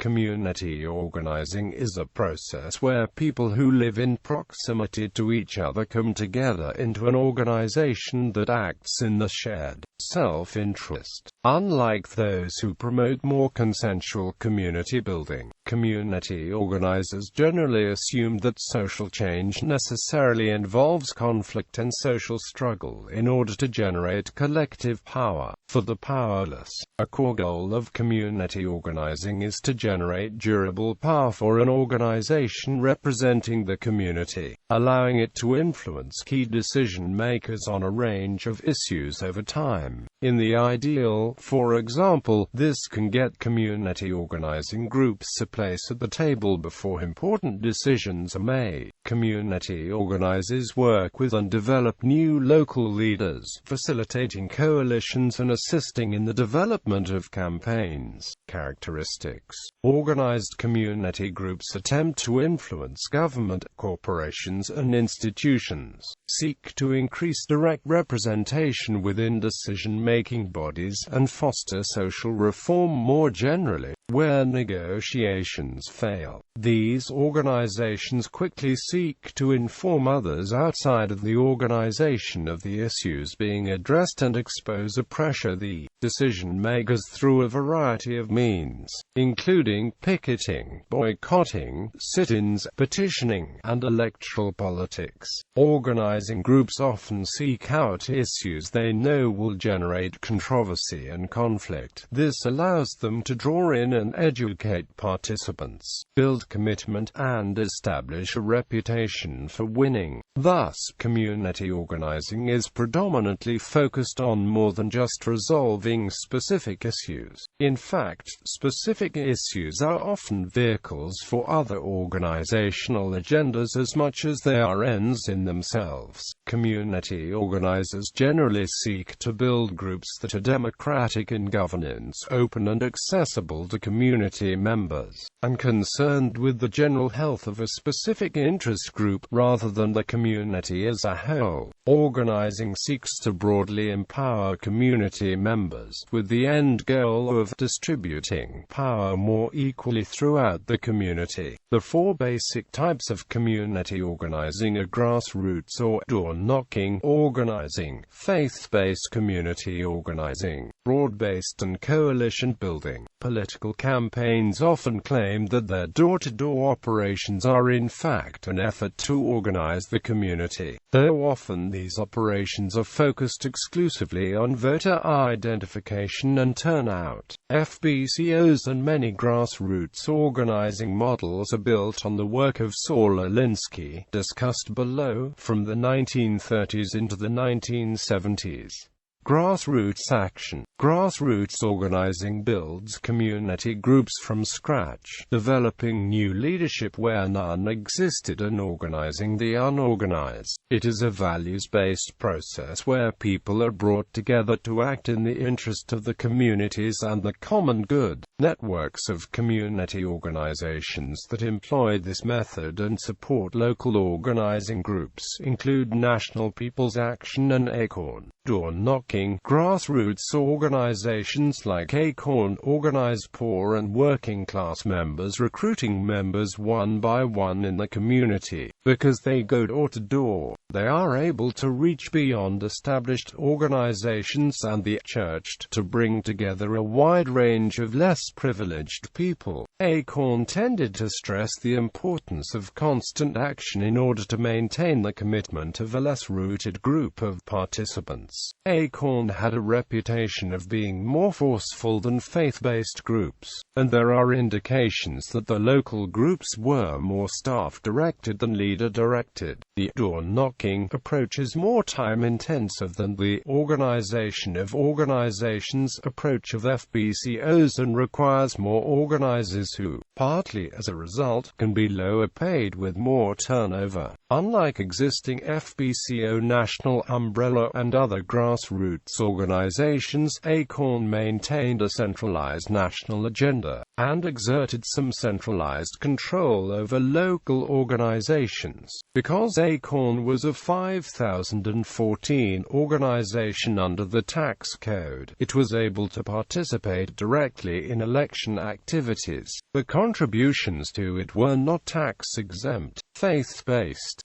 Community organizing is a process where people who live in proximity to each other come together into an organization that acts in the shared self-interest. Unlike those who promote more consensual community building, community organizers generally assume that social change necessarily involves conflict and social struggle in order to generate collective power. For the powerless, a core goal of community organizing is to generate durable power for an organization representing the community, allowing it to influence key decision-makers on a range of issues over time. In the ideal, for example, this can get community organizing groups a place at the table before important decisions are made. Community organizers work with and develop new local leaders, facilitating coalitions and assisting in the development of campaigns. Characteristics: organized community groups attempt to influence government, corporations and institutions, seek to increase direct representation within decision-making bodies, and foster social reform more generally. Where negotiations fail, these organizations quickly seek to inform others outside of the organization of the issues being addressed and expose or pressure the decision-makers through a variety of means, including picketing, boycotting, sit-ins, petitioning, and electoral politics. Organizing groups often seek out issues they know will generate controversy and conflict. This allows them to draw in and educate participants, build commitment, and establish a reputation for winning. Thus, community organizing is predominantly focused on more than just resolving specific issues. In fact, specific issues are often vehicles for other organizational agendas as much as they are ends in themselves. Community organizers generally seek to build groups that are democratic in governance, open and accessible to community members, and concerned with the general health of a specific interest group rather than the community as a whole. Organizing seeks to broadly empower community members, with the end goal of distributing power more equally throughout the community. The four basic types of community organizing are grassroots or door-knocking organizing, faith-based community organizing, broad-based and coalition building. Political campaigns often claim that their door-to-door operations are in fact an effort to organize the community, though often these operations are focused exclusively on voter identification and turnout. FBCOs and many grassroots organizing models are built on the work of Saul Alinsky, discussed below, from the 1930s into the 1970s. Grassroots action. Grassroots organizing builds community groups from scratch, developing new leadership where none existed and organizing the unorganized. It is a values-based process where people are brought together to act in the interest of the communities and the common good. Networks of community organizations that employ this method and support local organizing groups include National People's Action and ACORN. Door-knocking. Grassroots organizations like ACORN organize poor and working-class members, recruiting members one by one in the community. Because they go door to door, they are able to reach beyond established organizations and the church to bring together a wide range of less privileged people. ACORN tended to stress the importance of constant action in order to maintain the commitment of a less rooted group of participants. ACORN had a reputation of being more forceful than faith-based groups, and there are indications that the local groups were more staff-directed than leader-directed. The door-knocking approach is more time-intensive than the organization of organizations approach of FBCOs and requires more organizers who, partly as a result, can be lower paid with more turnover. Unlike existing FBCO national umbrella and other grassroots grassroots organizations. Acorn maintained a centralized national agenda, and exerted some centralized control over local organizations. Because Acorn was a 5014 organization under the tax code, it was able to participate directly in election activities. The contributions to it were not tax-exempt. Faith-based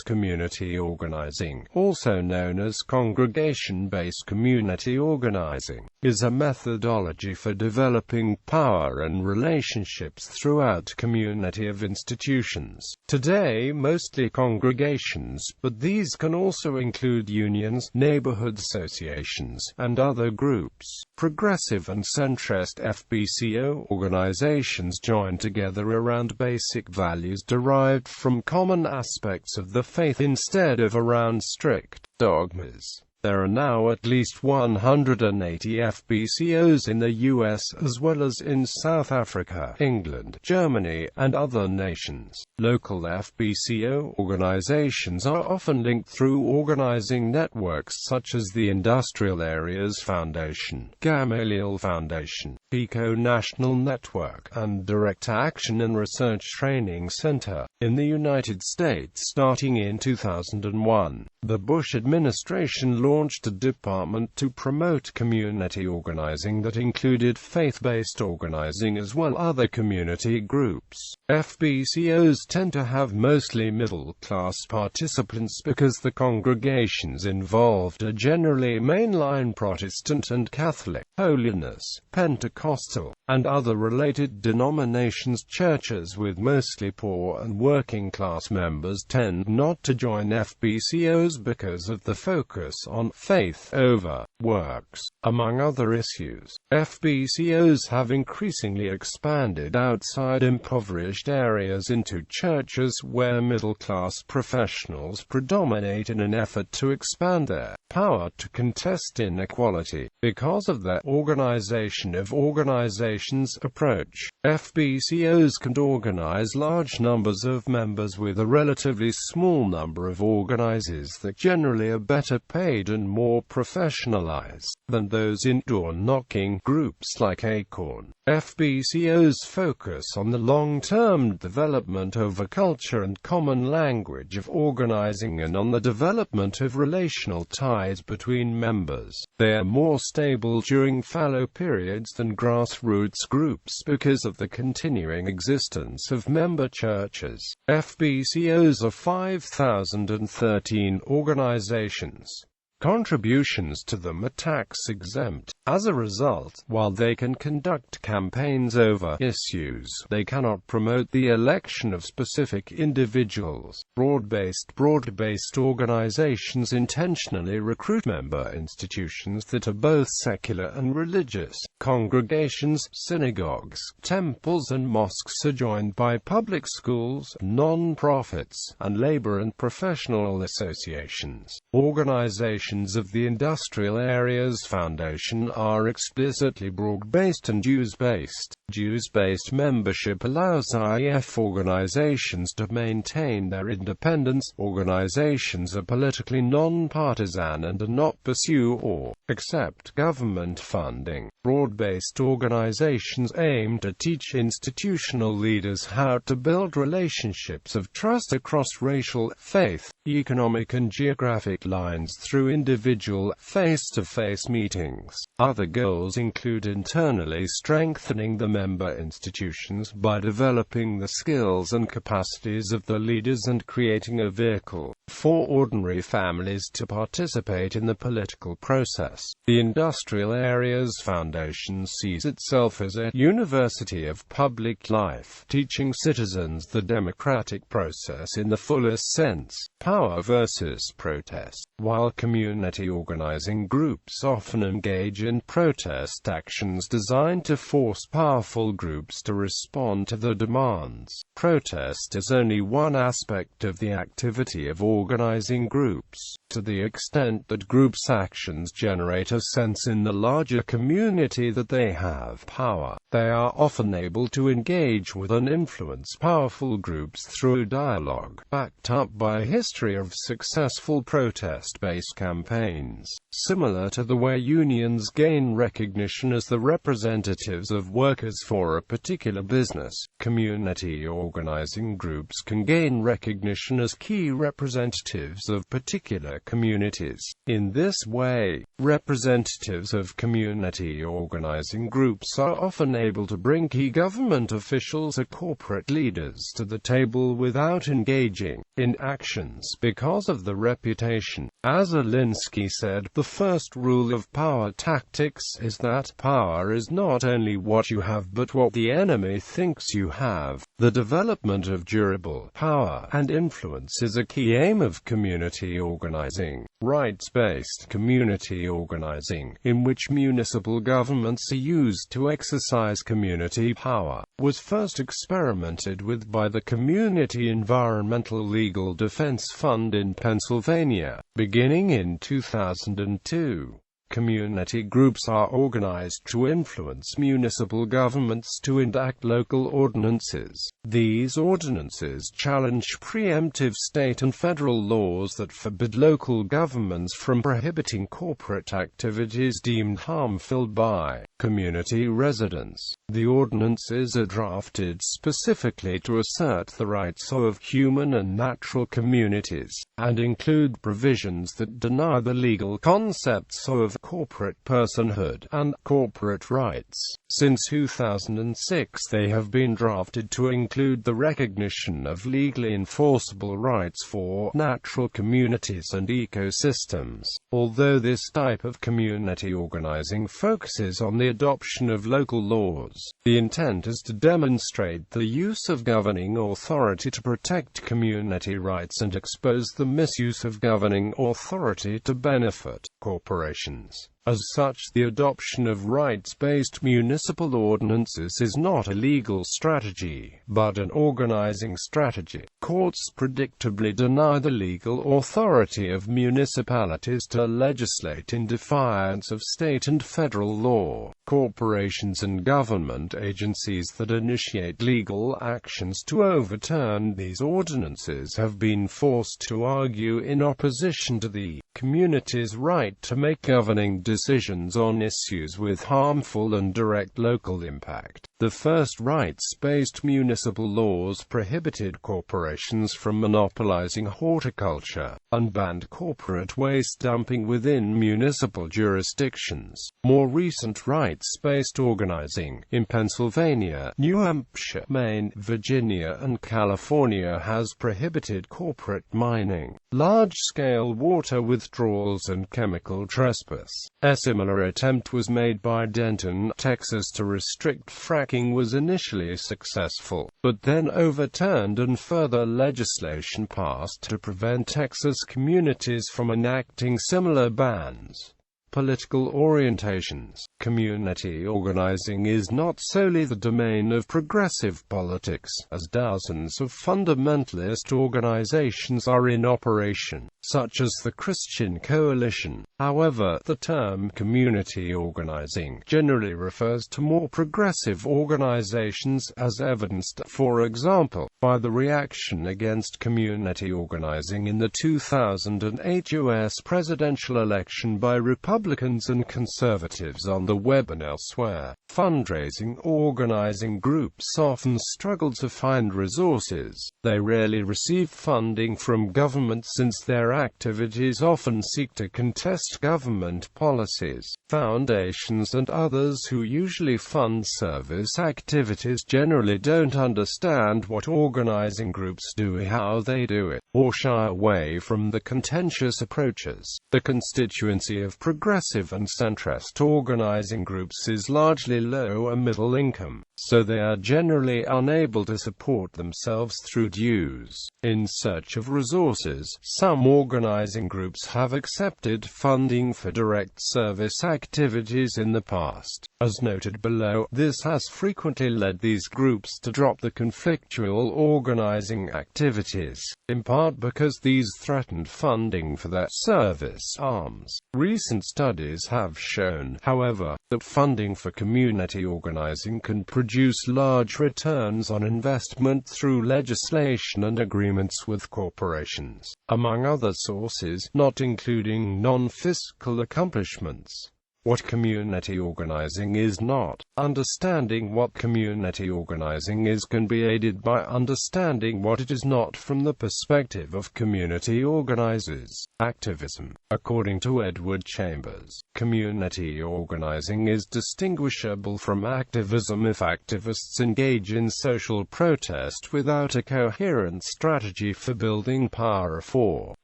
community organizing, also known as congregation-based community organizing, is a methodology for developing power and relationships throughout a community of institutions. Today, mostly congregations, but these can also include unions, neighborhood associations, and other groups. Progressive and centrist FBCO organizations join together around basic values derived from common aspects of the faith instead of around strict dogmas. There are now at least 180 FBCOs in the US as well as in South Africa, England, Germany, and other nations. Local FBCO organizations are often linked through organizing networks such as the Industrial Areas Foundation, Gamaliel Foundation, PICO National Network, and Direct Action and Research Training Center. In the United States, starting in 2001, the Bush administration launched a department to promote community organizing that included faith-based organizing as well as other community groups. FBCOs tend to have mostly middle-class participants because the congregations involved are generally mainline Protestant and Catholic, Holiness, Pentecostal, and other related denominations. Churches with mostly poor and working-class members tend not to join FBCOs because of the focus on faith over works, among other issues. FBCOs have increasingly expanded outside impoverished areas into churches where middle-class professionals predominate in an effort to expand their power to contest inequality. Because of their organization of organizations approach, FBCOs can organize large numbers of members with a relatively small number of organizers that generally are better paid and more professionalized than those in door-knocking groups like Acorn. FBCOs focus on the long-term development of a culture and common language of organizing and on the development of relational ties between members. They are more stable during fallow periods than grassroots groups because of the continuing existence of member churches. FBCOs are 5,013 organizations. Contributions to them are tax-exempt. As a result, while they can conduct campaigns over issues, they cannot promote the election of specific individuals. Broad-based organizations intentionally recruit member institutions that are both secular and religious. Congregations, synagogues, temples and mosques are joined by public schools, non-profits, and labor and professional associations. Organizations of the Industrial Areas Foundation are explicitly broad-based and Jews-based. Jews-based membership allows IF organizations to maintain their independence. Organizations are politically non-partisan and do not pursue or accept government funding. Broad-based organizations aim to teach institutional leaders how to build relationships of trust across racial, faith, economic and geographic lines through individual, face-to-face meetings. Other goals include internally strengthening the member institutions by developing the skills and capacities of the leaders and creating a vehicle for ordinary families to participate in the political process. The Industrial Areas Foundation sees itself as a university of public life, teaching citizens the democratic process in the fullest sense. Power versus protest. While community organizing groups often engage in protest actions designed to force powerful groups to respond to the demands, protest is only one aspect of the activity of organizing groups. To the extent that groups' actions generate a sense in the larger community that they have power, they are often able to engage with and influence powerful groups through dialogue, backed up by a history of successful protest-based campaigns. Similar to the way unions gain recognition as the representatives of workers for a particular business, community organizing groups can gain recognition as key representatives of particular communities. In this way, representatives of community organizing groups are often able to bring key government officials or corporate leaders to the table without engaging in actions because of the reputation. As Alinsky said, the first rule of power tactics is that power is not only what you have but what the enemy thinks you have. The development of durable power and influence is a key aim of community organizing. Rights-based community organizing, in which municipal governments are used to exercise community power, was first experimented with by the Community Environmental Legal Defense Fund in Pennsylvania, beginning in 2002. Community groups are organized to influence municipal governments to enact local ordinances. These ordinances challenge preemptive state and federal laws that forbid local governments from prohibiting corporate activities deemed harmful by community residents. The ordinances are drafted specifically to assert the rights of human and natural communities, and include provisions that deny the legal concepts of corporate personhood and corporate rights. Since 2006, they have been drafted to include the recognition of legally enforceable rights for natural communities and ecosystems. Although this type of community organizing focuses on the adoption of local laws, the intent is to demonstrate the use of governing authority to protect community rights and expose the misuse of governing authority to benefit corporations. As such, the adoption of rights-based municipal ordinances is not a legal strategy, but an organizing strategy. Courts predictably deny the legal authority of municipalities to legislate in defiance of state and federal law. Corporations and government agencies that initiate legal actions to overturn these ordinances have been forced to argue in opposition to the community's right to make governing decisions on issues with harmful and direct local impact. The first rights-based municipal laws prohibited corporations from monopolizing horticulture, and banned corporate waste dumping within municipal jurisdictions. More recent rights-based organizing, in Pennsylvania, New Hampshire, Maine, Virginia and California, has prohibited corporate mining, large-scale water withdrawals and chemical trespass. A similar attempt was made by Denton, Texas to restrict fracking was initially successful, but then overturned and further legislation passed to prevent Texas communities from enacting similar bans. Political orientations. Community organizing is not solely the domain of progressive politics, as dozens of fundamentalist organizations are in operation, such as the Christian Coalition. However, the term community organizing generally refers to more progressive organizations, as evidenced, for example, by the reaction against community organizing in the 2008 U.S. presidential election by Republicans and conservatives on the web and elsewhere. Fundraising organizing groups often struggle to find resources. They rarely receive funding from government since their activities often seek to contest government policies. Foundations and others who usually fund service activities generally don't understand what organizing groups do, how they do it, or shy away from the contentious approaches. The constituency of progressive and centrist organizing groups is largely low and middle income. so they are generally unable to support themselves through dues. In search of resources, some organizing groups have accepted funding for direct service activities in the past. As noted below, this has frequently led these groups to drop the conflictual organizing activities, in part because these threatened funding for their service arms. Recent studies have shown, however, that funding for community organizing can produce large returns on investment through legislation and agreements with corporations, among other sources, not including non-fiscal accomplishments. What community organizing is not. Understanding what community organizing is can be aided by understanding what it is not from the perspective of community organizers. Activism. According to Edward Chambers, community organizing is distinguishable from activism if activists engage in social protest without a coherent strategy for building power for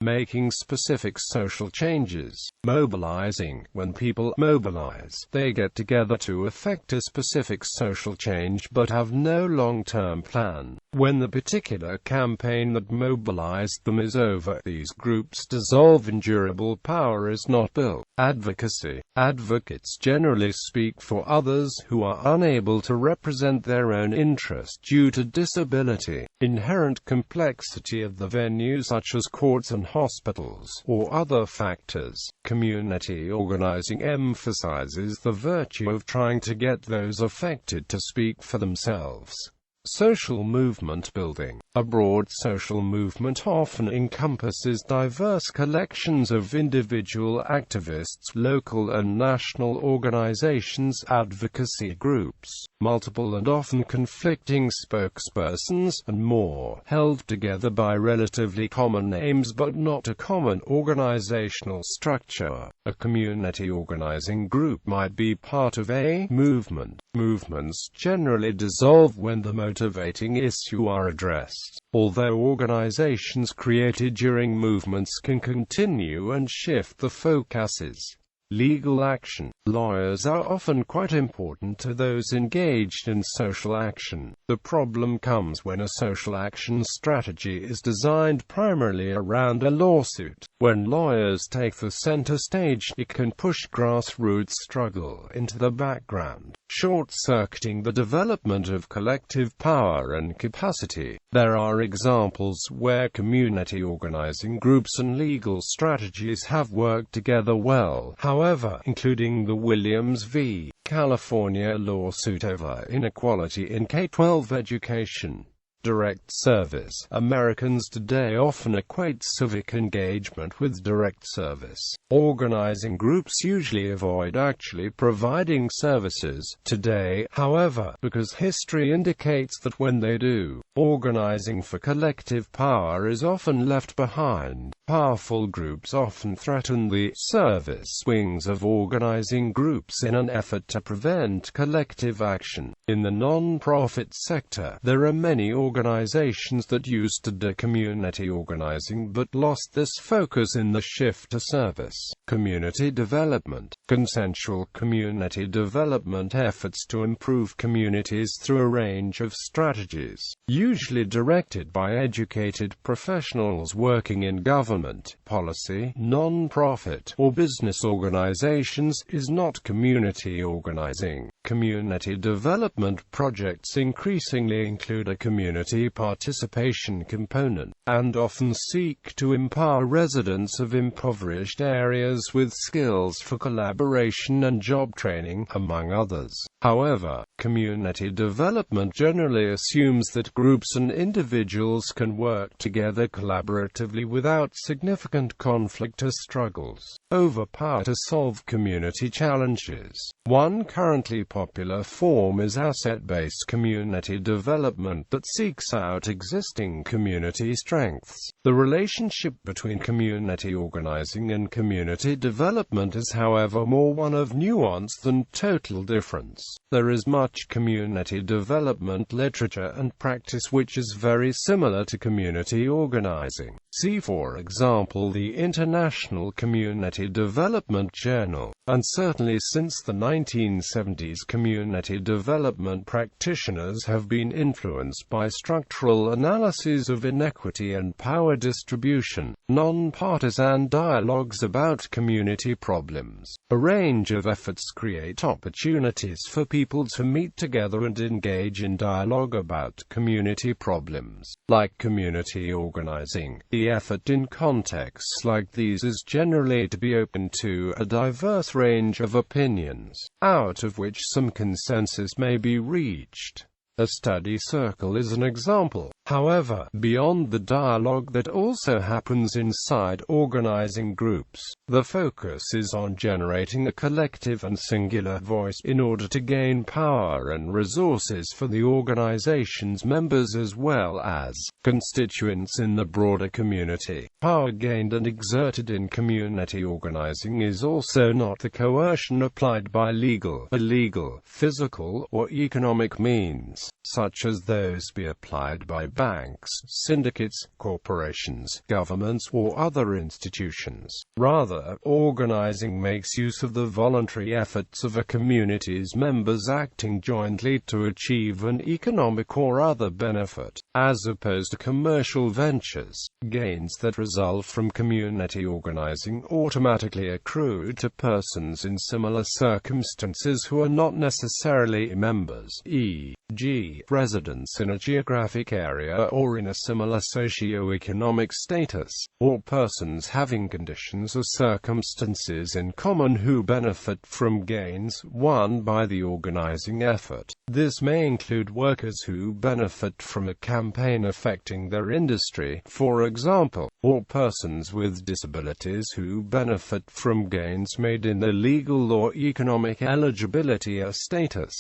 making specific social changes. Mobilizing. When people mobilize, they get together to effect a specific social change but have no long-term plan. When the particular campaign that mobilized them is over, these groups dissolve and durable power is not built. Advocacy. Advocates generally speak for others who are unable to represent their own interest due to disability, inherent complexity of the venue such as courts and hospitals, or other factors. Community organizing emphasizes the virtue of trying to get those affected to speak for themselves. Social movement building. A broad social movement often encompasses diverse collections of individual activists, local and national organizations, advocacy groups, multiple and often conflicting spokespersons, and more, held together by relatively common aims but not a common organizational structure. A community organizing group might be part of a movement. Movements generally dissolve when the motivating issue are addressed, although organizations created during movements can continue and shift the focuses. Legal action. Lawyers are often quite important to those engaged in social action. The problem comes when a social action strategy is designed primarily around a lawsuit. When lawyers take the center stage, it can push grassroots struggle into the background, short-circuiting the development of collective power and capacity. There are examples where community organizing groups and legal strategies have worked together well, however, including the Williams v. California lawsuit over inequality in K-12 education. Direct service. Americans today often equate civic engagement with direct service. Organizing groups usually avoid actually providing services today, however, because history indicates that when they do, organizing for collective power is often left behind. Powerful groups often threaten the service wings of organizing groups in an effort to prevent collective action. In the non-profit sector, there are many organizations that used to do community organizing but lost this focus in the shift to service. Community development. Consensual community development efforts to improve communities through a range of strategies, usually directed by educated professionals working in government, policy, non-profit, or business organizations, is not community organizing. Community development projects increasingly include a community participation component, and often seek to empower residents of impoverished areas with skills for collaboration and job training, among others. However, community development generally assumes that groups and individuals can work together collaboratively without significant conflict or struggles over power to solve community challenges. One currently popular form is asset-based community development that seeks out existing community strengths. The relationship between community organizing and community development is, however, more one of nuance than total difference. There is much community development literature and practice which is very similar to community organizing. See for example the International Community Development Journal. and certainly since the 1970s, community development practitioners have been influenced by structural analyses of inequity and power distribution, non-partisan dialogues about community problems. A range of efforts create opportunities for people to meet together and engage in dialogue about community problems, like community organizing. The effort in contexts like these is generally to be open to a diverse range of opinions, out of which some consensus may be reached. A study circle is an example, however, beyond the dialogue that also happens inside organizing groups. The focus is on generating a collective and singular voice in order to gain power and resources for the organization's members as well as constituents in the broader community. Power gained and exerted in community organizing is also not the coercion applied by legal, illegal, physical, or economic means, such as those be applied by banks, syndicates, corporations, governments, or other institutions. Rather, organizing makes use of the voluntary efforts of a community's members acting jointly to achieve an economic or other benefit, as opposed to commercial ventures. Gains that result from community organizing automatically accrue to persons in similar circumstances who are not necessarily members, e.g., residents in a geographic area or in a similar socio-economic status, or persons having conditions or circumstances in common who benefit from gains won by the organizing effort. This may include workers who benefit from a campaign affecting their industry, for example, or persons with disabilities who benefit from gains made in their legal or economic eligibility or status.